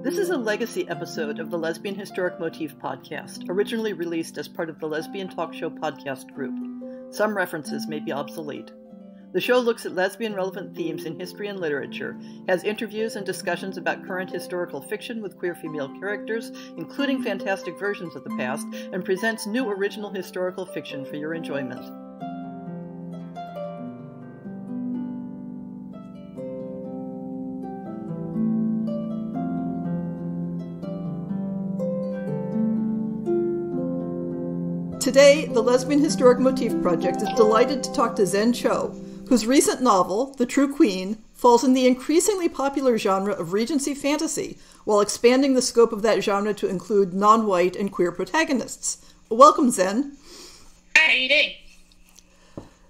This is a legacy episode of the Lesbian Historic Motif podcast, originally released as part of the Lesbian Talk Show podcast group. Some references may be obsolete. The show looks at lesbian-relevant themes in history and literature, has interviews and discussions about current historical fiction with queer female characters, including fantastic versions of the past, and presents new original historical fiction for your enjoyment. Today, the Lesbian Historic Motif Project is delighted to talk to Zen Cho, whose recent novel, The True Queen, falls in the increasingly popular genre of Regency fantasy, while expanding the scope of that genre to include non-white and queer protagonists. Welcome, Zen. Hi, how are you doing?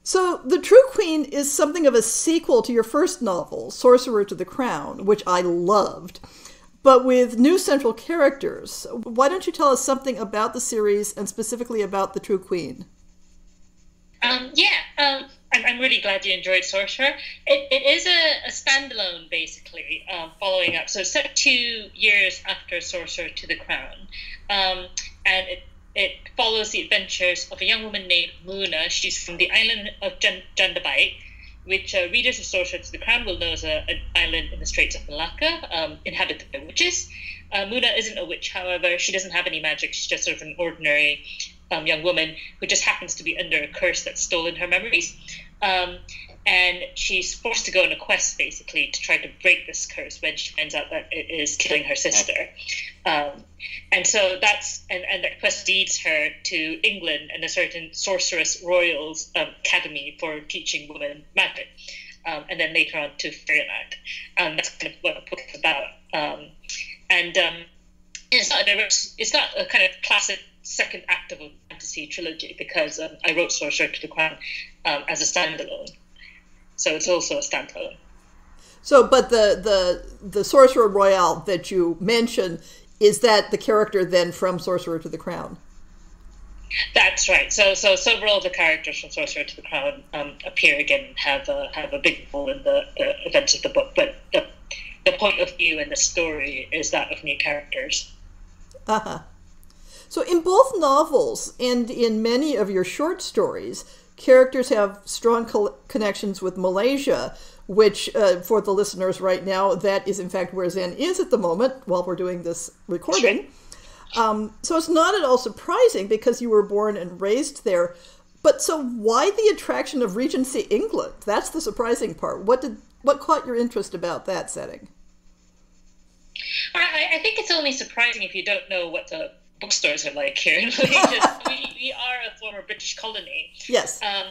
So, The True Queen is something of a sequel to your first novel, Sorcerer to the Crown, which I loved, but with new central characters. Why don't you tell us something about the series and specifically about The True Queen? I'm really glad you enjoyed Sorcerer. It is a standalone, basically, following up. So it's set 2 years after Sorcerer to the Crown. And it follows the adventures of a young woman named Muna. She's from the island of Jandabite, which readers of Sorcerer to the Crown will know as an island in the Straits of Malacca, inhabited by witches. Muna isn't a witch, however. She doesn't have any magic. She's just sort of an ordinary young woman who just happens to be under a curse that's stolen her memories. And she's forced to go on a quest, basically, to try to break this curse when she finds out that it is killing her sister. And so and that quest leads her to England and a certain Sorceress Royal's academy for teaching women magic. And then later on to Fairyland. That's kind of what the book is about. It's not a kind of classic second act of a fantasy trilogy because I wrote Sorcerer to the Crown as a standalone. So it's also a standalone. So, but the Sorcerer Royale that you mentioned, is that the character then from Sorcerer to the Crown? That's right. So several of the characters from Sorcerer to the Crown appear again and have a big role in the events of the book. But the point of view and the story is that of new characters. Uh-huh. So in both novels and in many of your short stories, characters have strong connections with Malaysia, which, for the listeners right now, that is in fact where Zen is at the moment while we're doing this recording. So it's not at all surprising because you were born and raised there. But so why the attraction of Regency England? That's the surprising part. What caught your interest about that setting? I think it's only surprising if you don't know what the bookstores are like here in Malaysia. we are a former British colony. Yes. I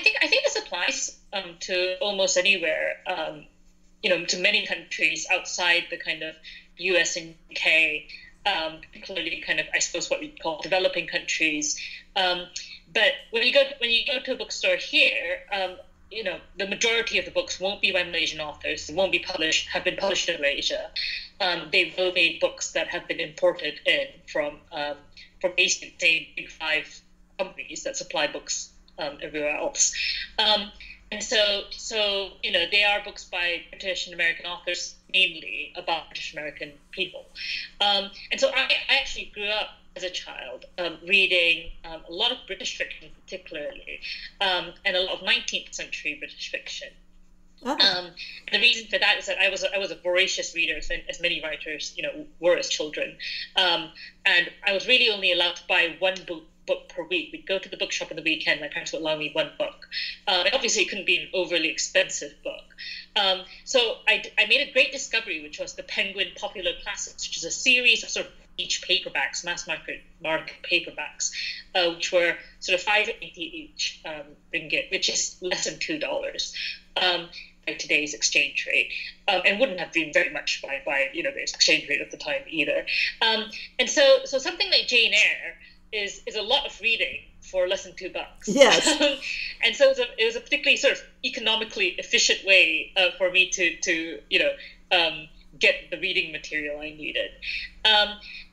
think this applies to almost anywhere. To many countries outside the kind of US and UK, particularly kind of, I suppose, what we call developing countries. But when you go to a bookstore here, the majority of the books won't be by Malaysian authors. They won't have been published in Malaysia. They will be books that have been imported in from basically big 5 companies that supply books everywhere else. And so they are books by British and American authors, mainly about British American people. And so I actually grew up as a child reading a lot of British fiction, particularly, and a lot of 19th century British fiction. Oh. The reason for that is that I was a voracious reader, as many writers were as children, and I was really only allowed to buy one book per week. We'd go to the bookshop on the weekend. My parents would allow me one book. And obviously, it couldn't be an overly expensive book. So I made a great discovery, which was the Penguin Popular Classics, which is a series of sort of each paperbacks, mass market paperbacks, which were sort of $5.80 each ringgit, which is less than $2 by today's exchange rate, and wouldn't have been very much by the exchange rate of the time either. And so something like Jane Eyre is a lot of reading for less than $2. Yes. And so it was a particularly sort of economically efficient way for me to get the reading material I needed.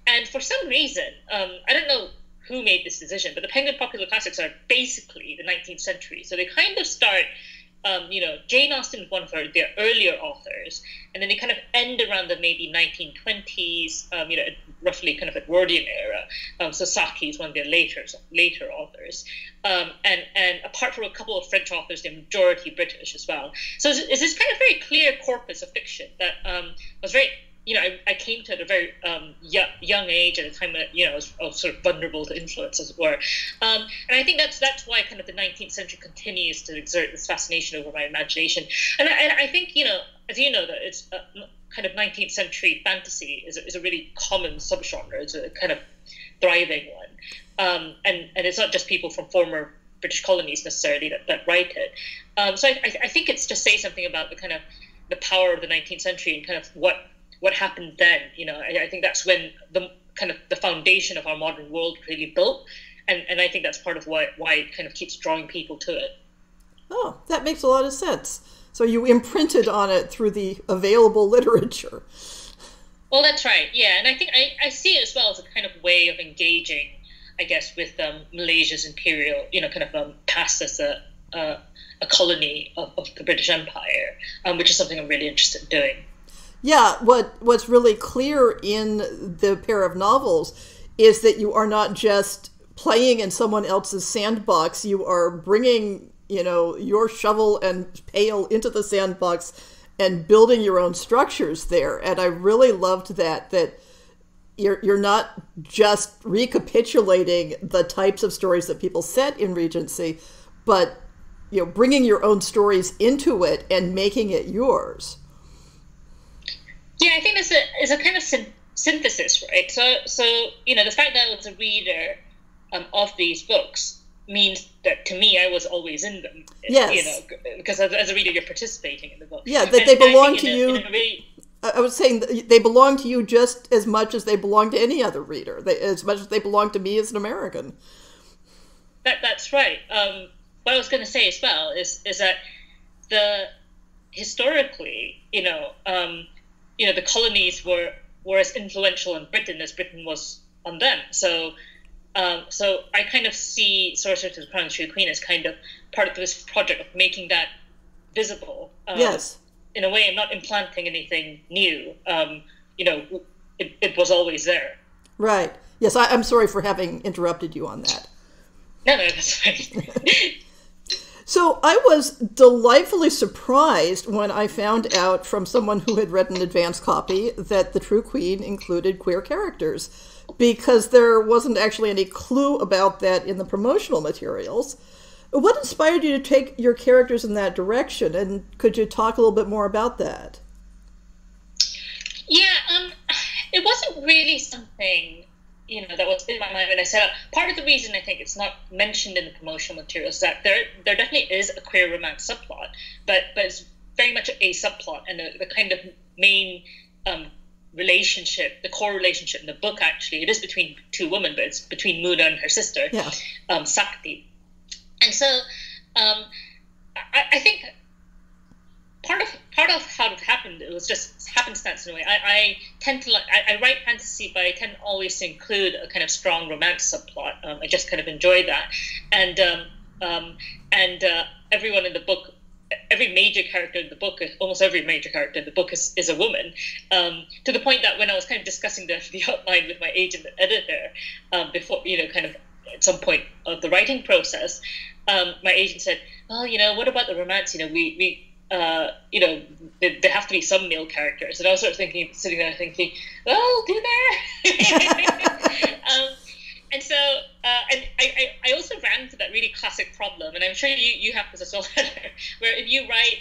And for some reason, I don't know who made this decision, but the Penguin Popular Classics are basically the 19th century. So they kind of start Jane Austen is one of their earlier authors, and then they kind of end around the maybe 1920s, roughly kind of Edwardian era. So Saki is one of their later authors, and apart from a couple of French authors, they're majority British as well. So it's this kind of very clear corpus of fiction that was very. I came to it at a very young age, at a time when I was sort of vulnerable to influence, as it were. And I think that's why kind of the 19th century continues to exert this fascination over my imagination. And I think, as you know, that it's kind of 19th century fantasy is a really common subgenre. It's a kind of thriving one. And it's not just people from former British colonies necessarily that write it. So I think it's to say something about the kind of the power of the 19th century and kind of what happened then. I think that's when the kind of the foundation of our modern world really built, and I think that's part of why it kind of keeps drawing people to it. Oh, that makes a lot of sense. So you imprinted on it through the available literature. Well, that's right. Yeah, and I think I see it as well as a kind of way of engaging, I guess, with Malaysia's imperial, kind of past as a colony of the British Empire, which is something I'm really interested in doing. Yeah, what's really clear in the pair of novels is that you are not just playing in someone else's sandbox. You are bringing, your shovel and pail into the sandbox and building your own structures there. And I really loved that you're not just recapitulating the types of stories that people set in Regency, but bringing your own stories into it and making it yours. Yeah, I think there's a kind of synthesis, right? So the fact that I was a reader of these books means that to me I was always in them. Yes. Because as a reader you're participating in the book. Yeah, that they belong to you. I was saying that they belong to you just as much as they belong to any other reader. As much as they belong to me as an American. That's right. What I was going to say as well is that historically, the colonies were as influential in Britain as Britain was on them. So I kind of see Sorcerer to the Crown and True Queen as kind of part of this project of making that visible. Yes. In a way, I'm not implanting anything new. It was always there. Right. Yes, I'm sorry for having interrupted you on that. No, that's right. So I was delightfully surprised when I found out from someone who had read an advance copy that The True Queen included queer characters, because there wasn't actually any clue about that in the promotional materials. What inspired you to take your characters in that direction, and could you talk a little bit more about that? Yeah, it wasn't really something that was in my mind when I set up. Part of the reason I think it's not mentioned in the promotional materials is that there definitely is a queer romance subplot, but it's very much a subplot, and the kind of main relationship, the core relationship in the book, actually, it is between two women, but it's between Muna and her sister, Sakti. And so I think part of how it happened, it was just happenstance in a way. I tend to I write fantasy, but I tend always to include a kind of strong romance subplot. I just kind of enjoy that, and everyone in the book, every major character in the book, almost every major character in the book is a woman, to the point that when I was kind of discussing the outline with my agent and editor before, kind of at some point of the writing process, my agent said, well, what about the romance? We there have to be some male characters. And I was sort of sitting there thinking, well, do there? And so, and I also ran into that really classic problem, and I'm sure you have this as well, where if you write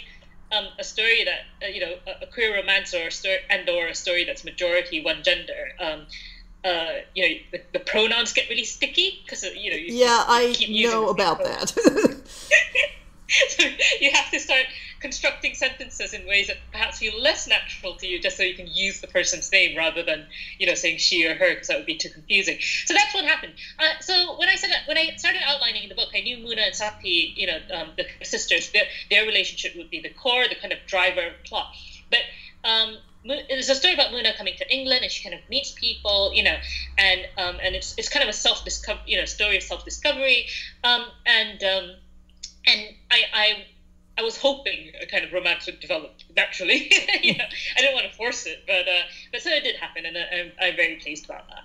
a story that, a queer romance or a story that's majority one gender, the pronouns get really sticky because I know about that. So you have to start constructing sentences in ways that perhaps feel less natural to you, just so you can use the person's name rather than saying she or her, because that would be too confusing. So that's what happened. So when I started outlining the book, I knew Muna and Sakti, the sisters, their relationship would be the core, the kind of driver of plot. But there's a story about Muna coming to England, and she kind of meets people, and it's kind of a story of self-discovery, and I I was hoping a kind of romance would develop naturally. You know, I didn't want to force it, but so it did happen, and I'm very pleased about that.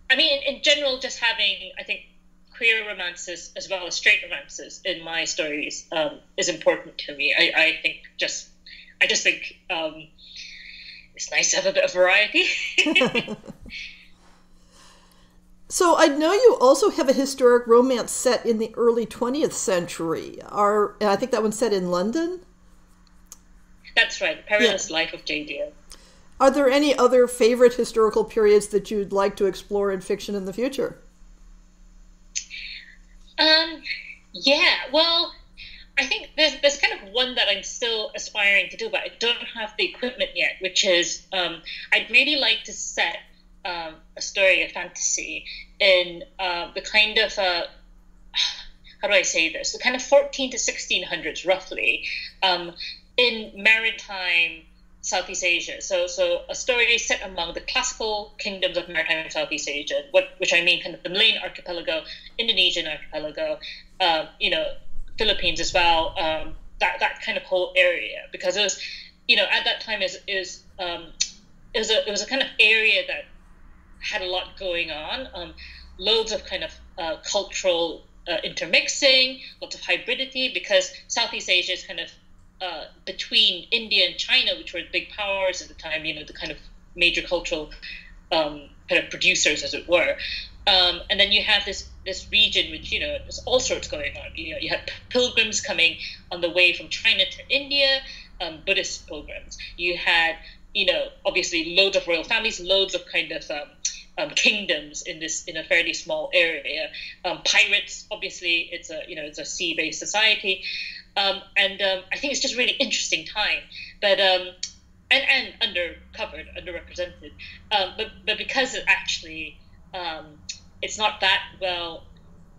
I mean, in general, just having, I think, queer romances as well as straight romances in my stories is important to me. I just think it's nice to have a bit of variety. So I know you also have a historic romance set in the early 20th century. And I think that one's set in London? That's right, Perilous Life of J.D. Are there any other favorite historical periods that you'd like to explore in fiction in the future? Yeah, well, I think there's kind of one that I'm still aspiring to do, but I don't have the equipment yet, which is I'd really like to set a story, a fantasy, in the kind of, how do I say this, the kind of 14 to 1600s, roughly, in maritime Southeast Asia. So a story set among the classical kingdoms of maritime Southeast Asia, which I mean kind of the Malayan archipelago, Indonesian archipelago, Philippines as well, that kind of whole area, because it was, at that time it was a kind of area that had a lot going on, loads of kind of cultural intermixing, lots of hybridity, because Southeast Asia is kind of between India and China, which were big powers at the time, the kind of major cultural kind of producers, as it were. And then you have this region which, there's all sorts going on. You had pilgrims coming on the way from China to India, Buddhist pilgrims. You had, obviously loads of royal families, loads of kind of kingdoms in a fairly small area. Pirates, obviously, it's a sea-based society. And I think it's just a really interesting time, but and underrepresented. But because it actually it's not that well.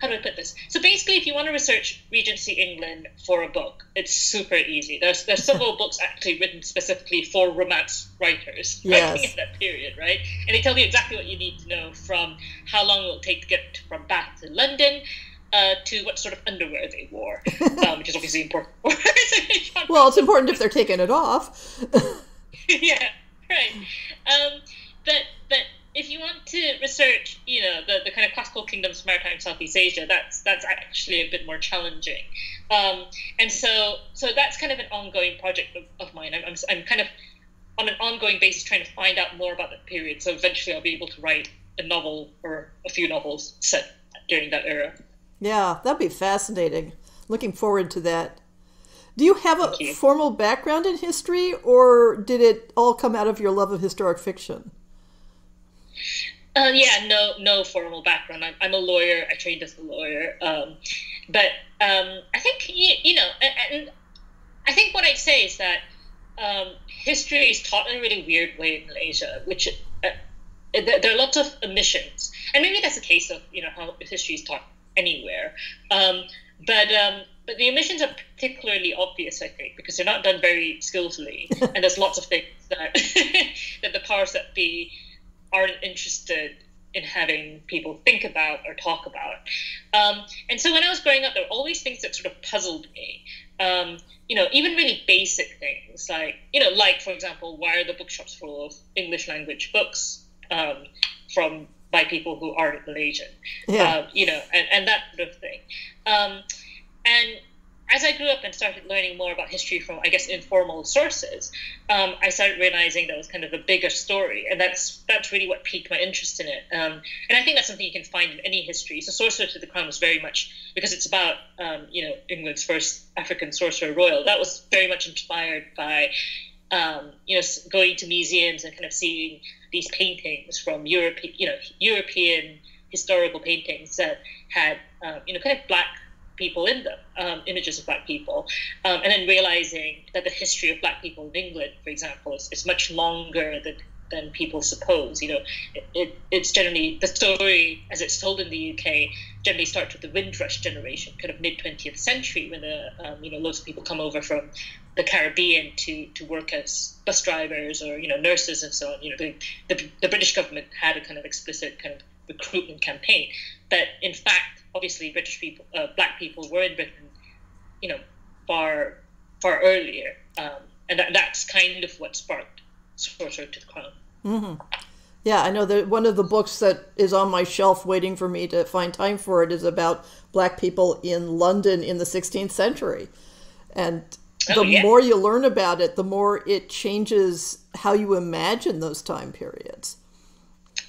How do I put this? So basically, if you want to research Regency England for a book, it's super easy. There's several books actually written specifically for romance writers writing in that period, right? And they tell you exactly what you need to know, from how long it will take to get from Bath to London, to what sort of underwear they wore, which is obviously important. Well, it's important if they're taking it off. Yeah, right. But if you want to research, the kind of classical kingdoms of maritime Southeast Asia, that's actually a bit more challenging. And so that's kind of an ongoing project of mine. I'm kind of on an ongoing basis trying to find out more about that period. So eventually I'll be able to write a novel or a few novels set during that era. Yeah, that'd be fascinating. Looking forward to that. Do you have a formal background in history, or did it all come out of your love of historic fiction? No formal background. I'm a lawyer. I trained as a lawyer. But I think, and I think what I'd say is that history is taught in a really weird way in Malaysia, which there are lots of omissions. And maybe that's a case of, how history is taught anywhere. But the omissions are particularly obvious, I think, because they're not done very skillfully. And there's lots of things that that the powers that be aren't interested in having people think about or talk about. And so when I was growing up, there were always things that sort of puzzled me. Even really basic things like, for example, why are the bookshops full of English language books by people who aren't Malaysian? Yeah. And that sort of thing. And as I grew up and started learning more about history from, I guess, informal sources, I started realizing that was kind of a bigger story, and that's really what piqued my interest in it. And I think that's something you can find in any history. So Sorcerer to the Crown was very much, because it's about, England's first African sorcerer royal. That was very much inspired by, going to museums and kind of seeing these paintings from European historical paintings that had, kind of Black people in them, images of Black people, and then realizing that the history of Black people in England, for example, is much longer than people suppose. It's generally, the story as it's told in the UK generally starts with the Windrush generation, kind of mid 20th century, when the loads of people come over from the Caribbean to work as bus drivers or nurses and so on. The British government had a kind of explicit kind of recruitment campaign, but in fact, obviously, British people, Black people were in Britain, far earlier, and that's kind of what sparked Sorcerer to the Crown. Mm-hmm. Yeah, I know that one of the books that is on my shelf waiting for me to find time for it is about Black people in London in the 16th century. And the more you learn about it, the more it changes how you imagine those time periods.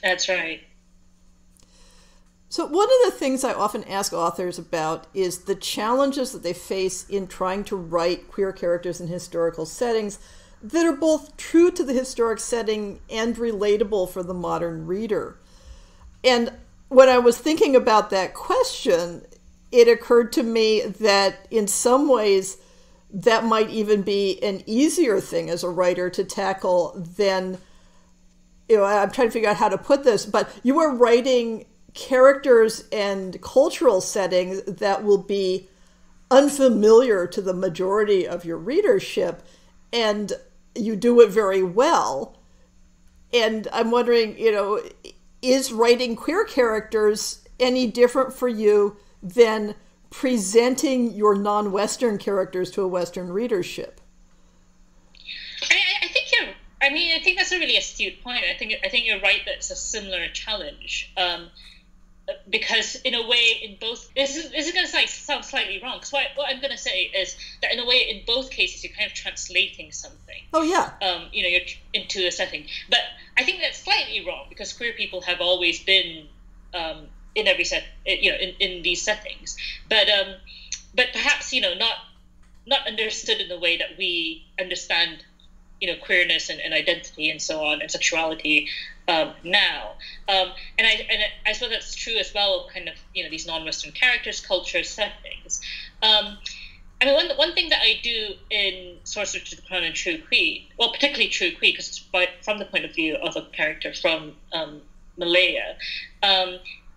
That's right. So one of the things I often ask authors about is the challenges that they face in trying to write queer characters in historical settings that are both true to the historic setting and relatable for the modern reader. And when I was thinking about that question, it occurred to me that in some ways that might even be an easier thing as a writer to tackle than, I'm trying to figure out how to put this, but you are writing characters and cultural settings that will be unfamiliar to the majority of your readership, and you do it very well. And I'm wondering, is writing queer characters any different for you than presenting your non-Western characters to a Western readership? I think that's a really astute point. I think you're right that it's a similar challenge. Because in a way, in both, this is going to sound slightly wrong. Because what I'm going to say is that in a way, in both cases, you're kind of translating something. Oh yeah. You're into a setting. But I think that's slightly wrong because queer people have always been in every set, in these settings. But perhaps not understood in the way that we understand queerness and identity and so on and sexuality now. And I suppose that's true as well of kind of these non-Western characters, cultures, settings. One thing that I do in Sorcerer to the Crown and True Queen, well, particularly True Queen, because it's from the point of view of a character from Malaya,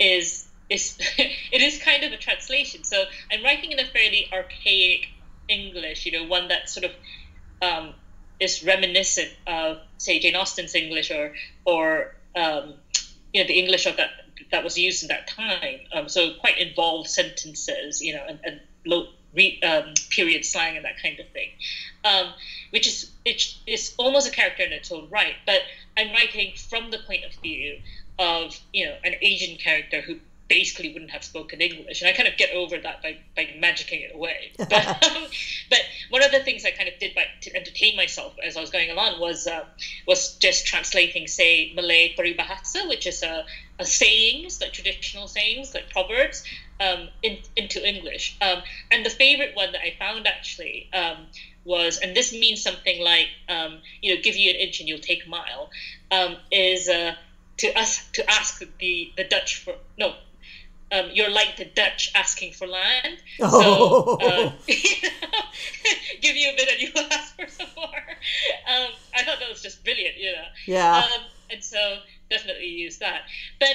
is it is kind of a translation. So I'm writing in a fairly archaic English, one that sort of is reminiscent of, say, Jane Austen's English or the English of that was used in that time. So quite involved sentences, and low period slang and that kind of thing, which is almost a character in its own right. But I'm writing from the point of view of an Asian character who basically wouldn't have spoken English, and I kind of get over that by magicking it away. But one of the things I kind of did to entertain myself as I was going along was just translating, say, Malay peribahasa, which is a sayings, like traditional sayings, like proverbs, into English. And the favorite one that I found actually was, and this means something like, give you an inch and you'll take a mile, is to ask the Dutch for no. You're like the Dutch asking for land. Oh. So, give you a bit and you will ask for some more. I thought that was just brilliant, Yeah. And so definitely use that. But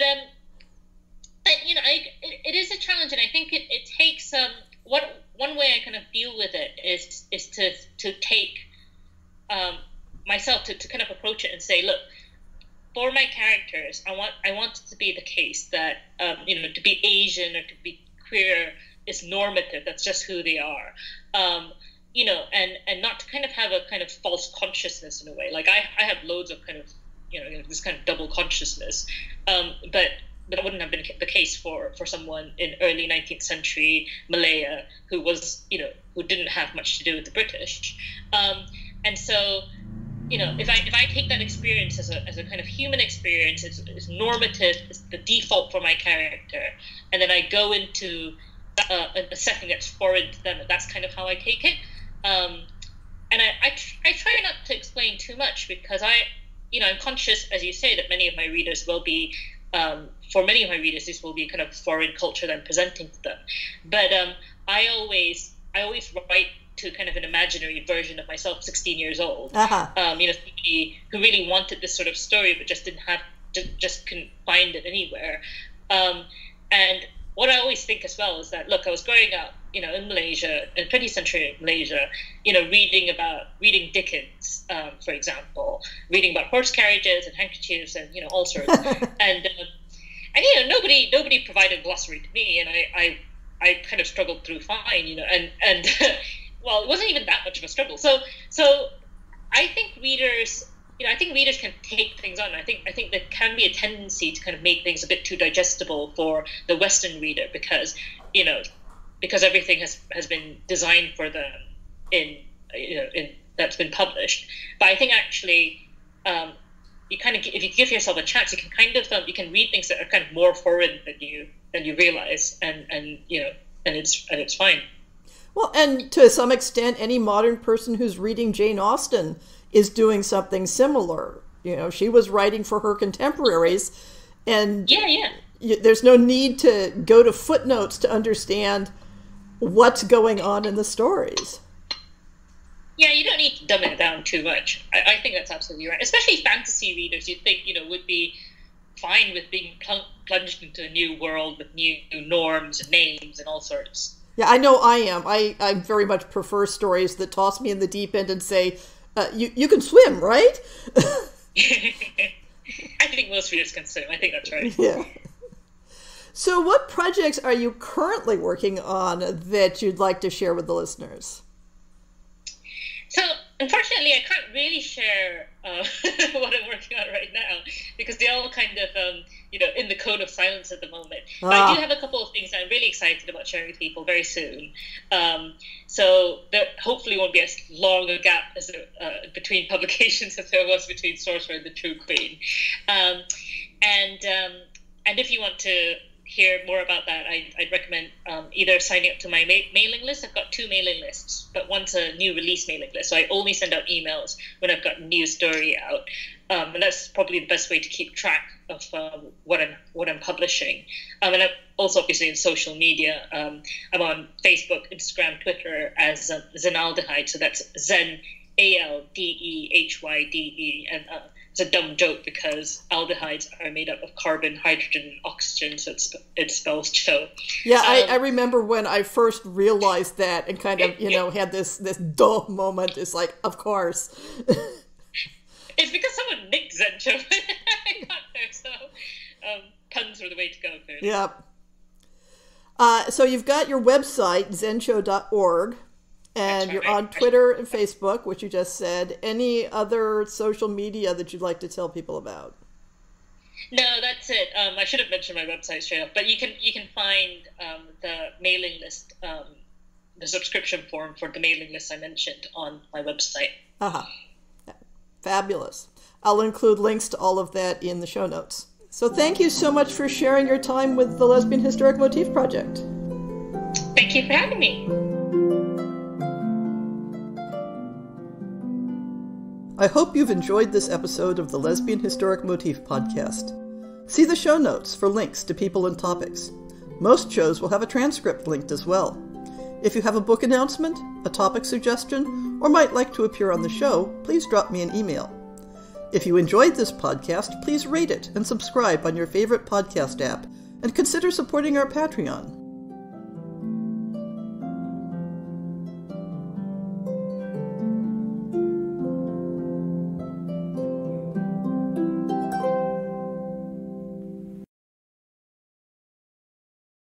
it is a challenge, and I think it takes one way I kind of deal with it is to take myself to kind of approach it and say, look, for my characters, I want it to be the case that to be Asian or to be queer is normative. That's just who they are, and not to kind of have a kind of false consciousness in a way. Like I have loads of kind of this kind of double consciousness, but that wouldn't have been the case for someone in early 19th century Malaya who was who didn't have much to do with the British, and so. If I take that experience as a kind of human experience, it's normative, it's the default for my character, and then I go into a setting that's foreign to them, and that's kind of how I take it. And I try not to explain too much because I'm conscious, as you say, that many of my readers will be, for many of my readers, this will be kind of foreign culture that I'm presenting to them. But I always write to kind of an imaginary version of myself, 16 years old, somebody who really wanted this sort of story, but just couldn't find it anywhere. And what I always think as well is that, look, I was growing up, in Malaysia, in 20th century Malaysia, reading Dickens, for example, reading about horse carriages and handkerchiefs and, all sorts. and nobody provided a glossary to me, and I kind of struggled through fine, and well, it wasn't even that much of a struggle. So I think readers, I think readers can take things on. I think there can be a tendency to kind of make things a bit too digestible for the Western reader because everything has been designed for them in that's been published. But I think actually, you kind of, if you give yourself a chance, you can kind of you can read things that are kind of more foreign than you realize, and it's fine. Well, and to some extent, any modern person who's reading Jane Austen is doing something similar. She was writing for her contemporaries, and there's no need to go to footnotes to understand what's going on in the stories. Yeah, you don't need to dumb it down too much. I think that's absolutely right. Especially fantasy readers, you'd think, would be fine with being plunged into a new world with new norms and names and all sorts. Yeah, I know I am. I very much prefer stories that toss me in the deep end and say, you can swim, right? I think most readers can swim. I think that's right. Yeah. So what projects are you currently working on that you'd like to share with the listeners? So, unfortunately, I can't really share what I'm working on right now because they're all kind of, in the code of silence at the moment. But I do have a couple of things that I'm really excited about sharing with people very soon. So there hopefully won't be as long a gap as between publications as there was between Sorcerer and the True Queen. And if you want to hear more about that, I'd recommend either signing up to my mailing list. I've got 2 mailing lists, but one's a new release mailing list, so I only send out emails when I've got a new story out, and that's probably the best way to keep track of what I'm publishing. And I'm also obviously in social media. I'm on Facebook, Instagram, Twitter as Zenaldehyde, so that's Zen Aldehyde, and it's a dumb joke because aldehydes are made up of carbon, hydrogen, and oxygen, so it spells Cho. Yeah, I remember when I first realized that and kind of, had this duh moment. It's like, of course. It's because someone nicked Zen Cho. I got there, so puns are the way to go. Clearly. Yeah. So you've got your website, zencho.org. And you're on Twitter and Facebook, which you just said. Any other social media that you'd like to tell people about? No, that's it. I should have mentioned my website straight up, but you can find the mailing list, the subscription form for the mailing list I mentioned on my website. Fabulous. I'll include links to all of that in the show notes. So thank you so much for sharing your time with the Lesbian Historic Motif Project. Thank you for having me. I hope you've enjoyed this episode of the Lesbian Historic Motif Podcast. See the show notes for links to people and topics. Most shows will have a transcript linked as well. If you have a book announcement, a topic suggestion, or might like to appear on the show, please drop me an email. If you enjoyed this podcast, please rate it and subscribe on your favorite podcast app, and consider supporting our Patreon.